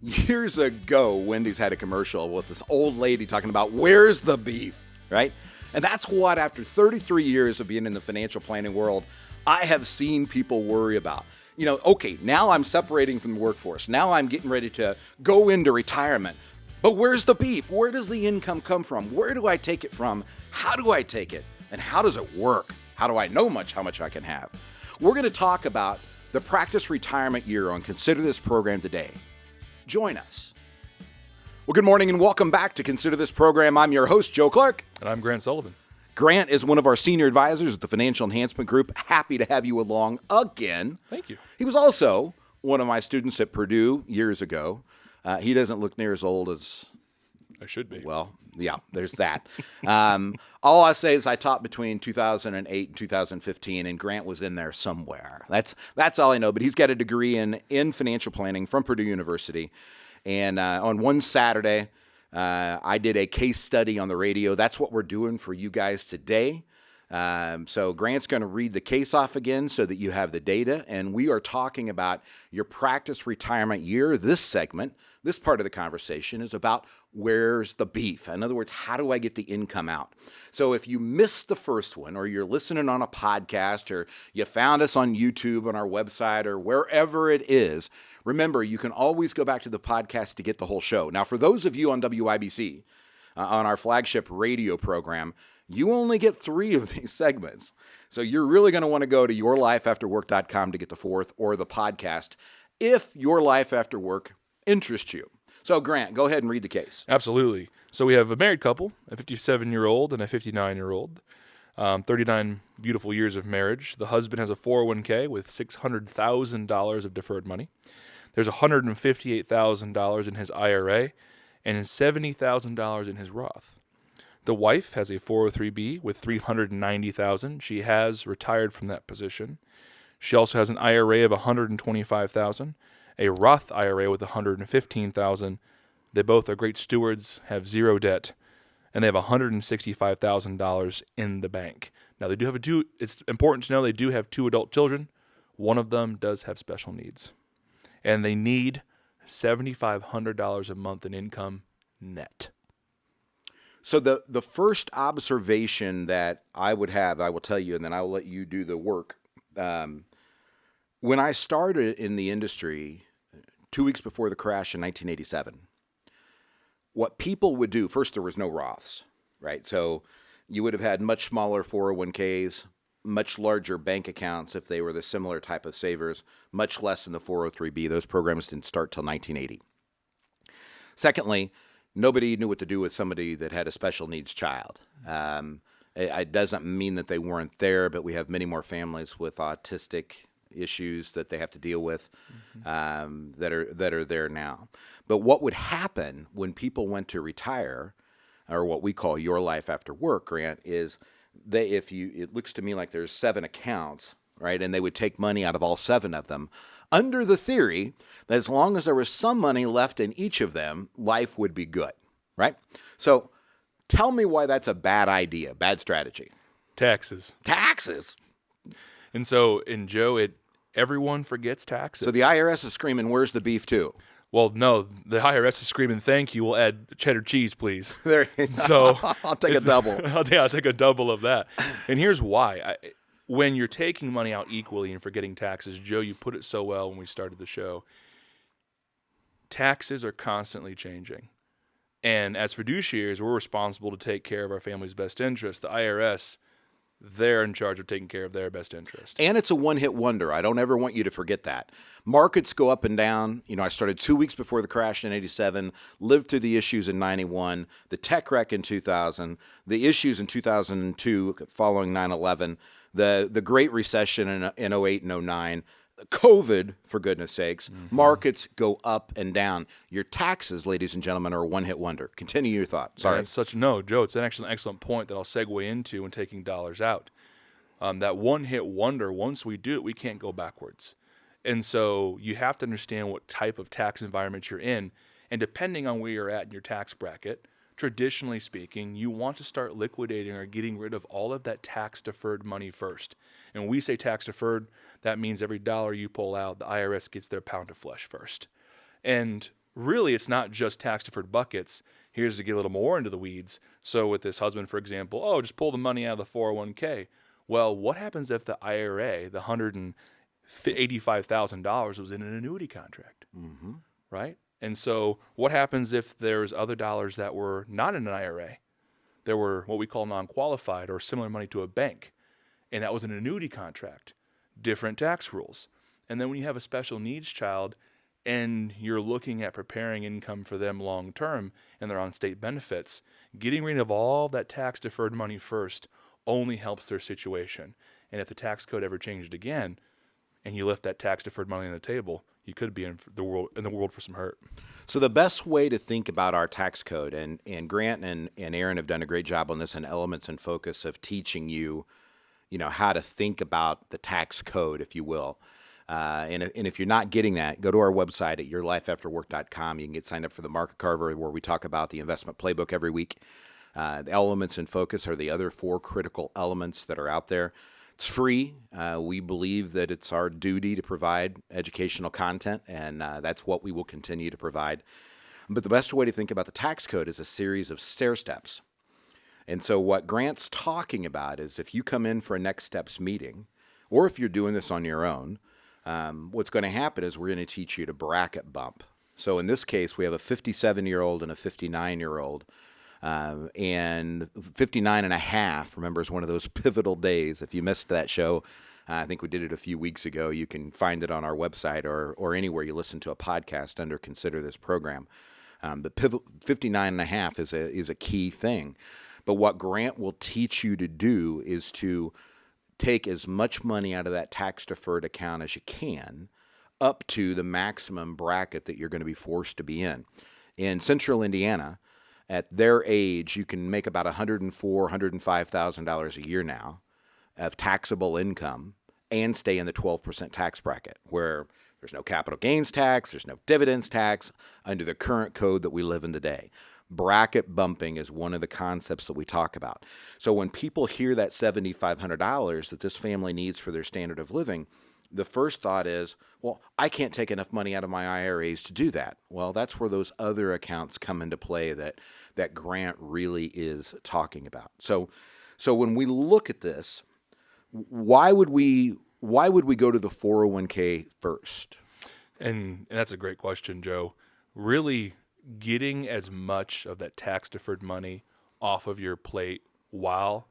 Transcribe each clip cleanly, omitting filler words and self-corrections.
Years ago, Wendy's had a commercial with this old lady talking about where's the beef, right? And that's what, after 33 years of being in the financial planning world, I have seen people worry about. Okay, now I'm separating from the workforce. Now I'm getting ready to go into retirement. But where's the beef? Where does the income come from? Where do I take it from? How do I take it? And how does it work? How do I know how much I can have? We're going to talk about the Practice Retirement Year on Consider This program today. Join us. Well, good morning and welcome back to Consider This program. I'm your host, Joe Clark. And I'm Grant Soliven. Grant is one of our senior advisors at the Financial Enhancement Group. Happy to have you along again. Thank you. He was also one of my students at Purdue years ago. He doesn't look near as old as I should be. Well, yeah, there's that. All I say is I taught between 2008 and 2015, and Grant was in there somewhere. That's all I know. But he's got a degree in financial planning from Purdue University. And on one Saturday, I did a case study on the radio. That's what we're doing for you guys today. So Grant's going to read the case off again so that you have the data. And we are talking about your Practice Retirement Year. This segment, this part of the conversation is about where's the beef? In other words, how do I get the income out? So if you missed the first one, or you're listening on a podcast, or you found us on YouTube, on our website, or wherever it is, remember, you can always go back to the podcast to get the whole show. Now, for those of you on WIBC, on our flagship radio program, you only get 3 of these segments. So you're really going to want to go to yourlifeafterwork.com to get the 4th, or the podcast, if Your Life After Work interests you. So Grant, go ahead and read the case. Absolutely. So we have a married couple, a 57-year-old and a 59-year-old, 39 beautiful years of marriage. The husband has a 401k with $600,000 of deferred money. There's $158,000 in his IRA and $70,000 in his Roth. The wife has a 403b with $390,000. She has retired from that position. She also has an IRA of $125,000, a Roth IRA with $115,000. They both are great stewards, have 0 debt, and they have $165,000 in the bank. Now they do have it's important to know they do have 2 adult children. One of them does have special needs. And they need $7,500 a month in income net. So the first observation that I would have, I will tell you, and then I will let you do the work. When I started in the industry 2 weeks before the crash in 1987, what people would do, first, there was no Roths, right? So you would have had much smaller 401ks, much larger bank accounts if they were the similar type of savers, much less than the 403b. Those programs didn't start till 1980. Secondly, nobody knew what to do with somebody that had a special needs child. It doesn't mean that they weren't there, but we have many more families with autistic issues that they have to deal with that are there now. But what would happen when people went to retire, or what we call Your Life After Work, Grant, is it looks to me like there's 7 accounts, right? And they would take money out of all 7 of them, under the theory that as long as there was some money left in each of them, life would be good, right? So tell me why that's a bad idea, bad strategy. Taxes. And so in Joe, everyone forgets taxes. So the IRS is screaming, where's the beef too? Well, no, the IRS is screaming, thank you, we'll add cheddar cheese, please. So I'll take a double. I'll take a double of that. And here's why. When you're taking money out equally and forgetting taxes, Joe, you put it so well when we started the show. Taxes are constantly changing. And as fiduciaries, we're responsible to take care of our family's best interest. The IRS, they're in charge of taking care of their best interest. And it's a one-hit wonder. I don't ever want you to forget that. Markets go up and down. I started 2 weeks before the crash in 87, lived through the issues in 91, the tech wreck in 2000, the issues in 2002 following 9/11, the Great Recession in 08 and 09, COVID, for goodness sakes. Markets go up and down. Your taxes, ladies and gentlemen, are a one-hit wonder. Continue your thought. Sorry. Joe, it's actually an excellent point that I'll segue into when taking dollars out. That one-hit wonder, once we do it, we can't go backwards. And so you have to understand what type of tax environment you're in. And depending on where you're at in your tax bracket, traditionally speaking, you want to start liquidating or getting rid of all of that tax-deferred money first. And when we say tax-deferred, that means every dollar you pull out, the IRS gets their pound of flesh first. And really it's not just tax-deferred buckets. Here's to get a little more into the weeds. So with this husband, for example, oh, just pull the money out of the 401k. Well, what happens if the IRA, the $185,000 was in an annuity contract, right? And so what happens if there's other dollars that were not in an IRA? There were what we call non-qualified or similar money to a bank, and that was an annuity contract, different tax rules. And then when you have a special needs child and you're looking at preparing income for them long term and they're on state benefits, getting rid of all that tax deferred money first only helps their situation. And if the tax code ever changed again and you left that tax deferred money on the table, you could be in the world for some hurt. So the best way to think about our tax code, and Grant and Aaron have done a great job on this in Elements and Focus of teaching you, how to think about the tax code, if you will. And if you're not getting that, go to our website at yourlifeafterwork.com. You can get signed up for the Market Carver, where we talk about the investment playbook every week. The Elements and Focus are the other 4 critical elements that are out there. It's free. We believe that it's our duty to provide educational content, and that's what we will continue to provide. But the best way to think about the tax code is a series of stair steps. And so what Grant's talking about is if you come in for a Next Steps meeting, or if you're doing this on your own, what's going to happen is we're going to teach you to bracket bump. So in this case, we have a 57-year-old and a 59-year-old. And 59 and a half, remember, is one of those pivotal days. If you missed that show, I think we did it a few weeks ago. You can find it on our website or anywhere you listen to a podcast under Consider This Program. But 59 and a half is a key thing. But what Grant will teach you to do is to take as much money out of that tax-deferred account as you can up to the maximum bracket that you're going to be forced to be in. In Central Indiana, at their age, you can make about $104,000, $105,000 a year now of taxable income and stay in the 12% tax bracket, where there's no capital gains tax, there's no dividends tax under the current code that we live in today. Bracket bumping is one of the concepts that we talk about. So when people hear that $7,500 that this family needs for their standard of living, the first thought is, well, I can't take enough money out of my IRAs to do that. Well, that's where those other accounts come into play that Grant really is talking about. So when we look at this, why would we go to the 401k first? And that's a great question, Joe. Really getting as much of that tax deferred money off of your plate while,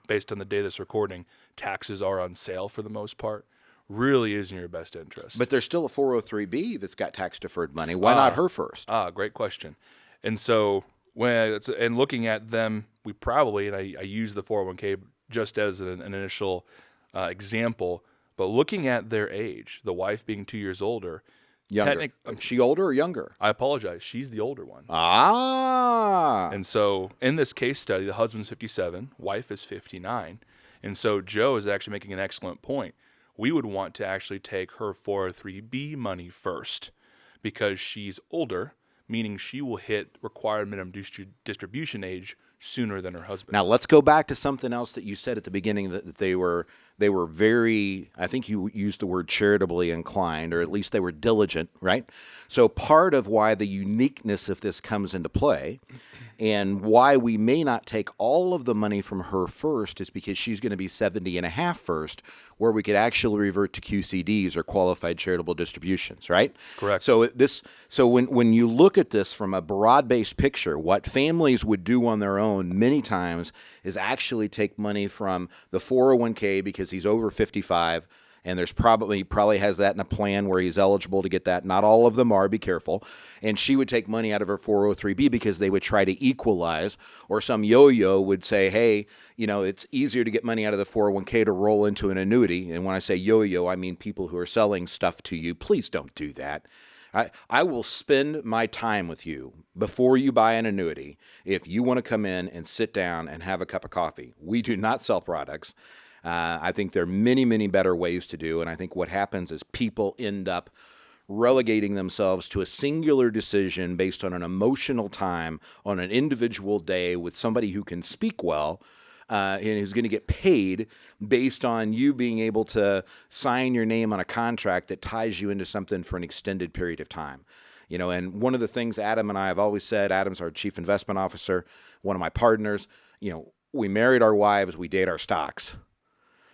based on the day that's recording, taxes are on sale for the most part, really is in your best interest. But there's still a 403b that's got tax deferred money. Why not her first? Great question. And so and looking at them, we probably, and I use the 401k just as an initial example, but looking at their age, the wife being 2 years older. Younger. She older or younger? I apologize. She's the older one. And so in this case study, the husband's 57, wife is 59. And so Joe is actually making an excellent point. We would want to actually take her 403b money first because she's older, meaning she will hit required minimum distribution age sooner than her husband. Now let's go back to something else that you said at the beginning, that they were very, I think you used the word charitably inclined, or at least they were diligent, right? So part of why the uniqueness of this comes into play and why we may not take all of the money from her first is because she's going to be 70 and a half first, where we could actually revert to QCDs or qualified charitable distributions, right? Correct. So when you look at this from a broad-based picture, what families would do on their own many times is actually take money from the 401k because he's over 55, and he probably has that in a plan where he's eligible to get that. Not all of them are, be careful. And she would take money out of her 403b because they would try to equalize, or some yo-yo would say, hey, it's easier to get money out of the 401k to roll into an annuity. And when I say yo-yo, I mean people who are selling stuff to you. Please don't do that. I will spend my time with you before you buy an annuity if you want to come in and sit down and have a cup of coffee. We do not sell products. I think there are many, many better ways to do, and I think what happens is people end up relegating themselves to a singular decision based on an emotional time on an individual day with somebody who can speak well and who's going to get paid based on you being able to sign your name on a contract that ties you into something for an extended period of time. And one of the things Adam and I have always said, Adam's our chief investment officer, one of my partners, we married our wives, we date our stocks.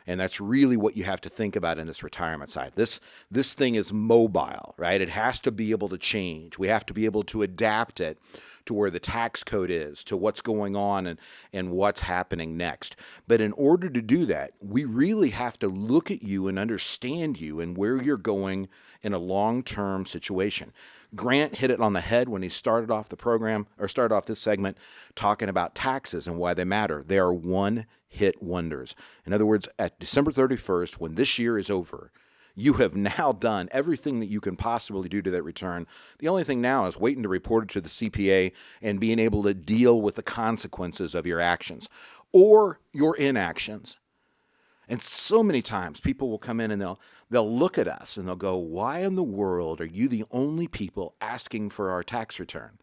And that's really what you have to think about in this retirement side. This thing is mobile, right? It has to be able to change. We have to be able to adapt it to where the tax code is, to what's going on and what's happening next. But in order to do that, we really have to look at you and understand you and where you're going in a long-term situation. Grant hit it on the head when he started off the program, or started off this segment, talking about taxes and why they matter. They are one-hit wonders. In other words, at December 31st, when this year is over, you have now done everything that you can possibly do to that return. The only thing now is waiting to report it to the CPA and being able to deal with the consequences of your actions or your inactions. And so many times people will come in and they'll look at us and they'll go, why in the world are you the only people asking for our tax return?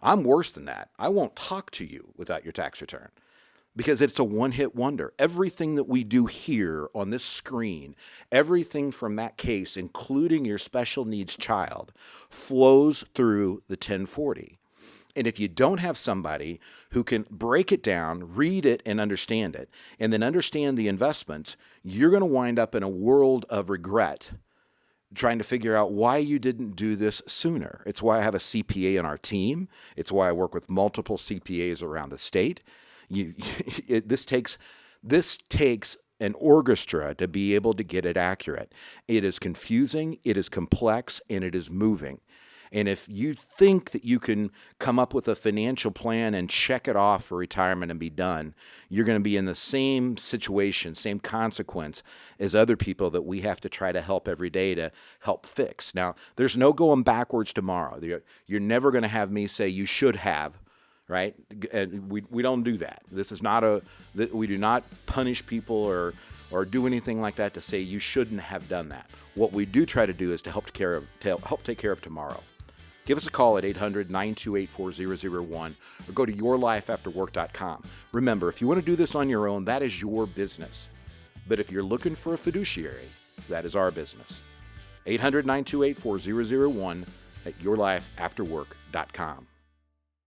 I'm worse than that. I won't talk to you without your tax return because it's a one-hit wonder. Everything that we do here on this screen, everything from that case, including your special needs child, flows through the 1040. And if you don't have somebody who can break it down, read it, and understand it, and then understand the investments, you're going to wind up in a world of regret trying to figure out why you didn't do this sooner. It's why I have a CPA in our team. It's why I work with multiple CPAs around the state. This takes an orchestra to be able to get it accurate. It is confusing, it is complex, and it is moving. And if you think that you can come up with a financial plan and check it off for retirement and be done, you're going to be in the same situation, same consequence as other people that we have to try to help every day to help fix. Now, there's no going backwards tomorrow. You're never going to have me say you should have, right? And we don't do that. This is not we do not punish people or do anything like that to say you shouldn't have done that. What we do try to do is to help take care of tomorrow. Give us a call at 800-928-4001 or go to yourlifeafterwork.com. Remember, if you want to do this on your own, that is your business. But if you're looking for a fiduciary, that is our business. 800-928-4001 at yourlifeafterwork.com.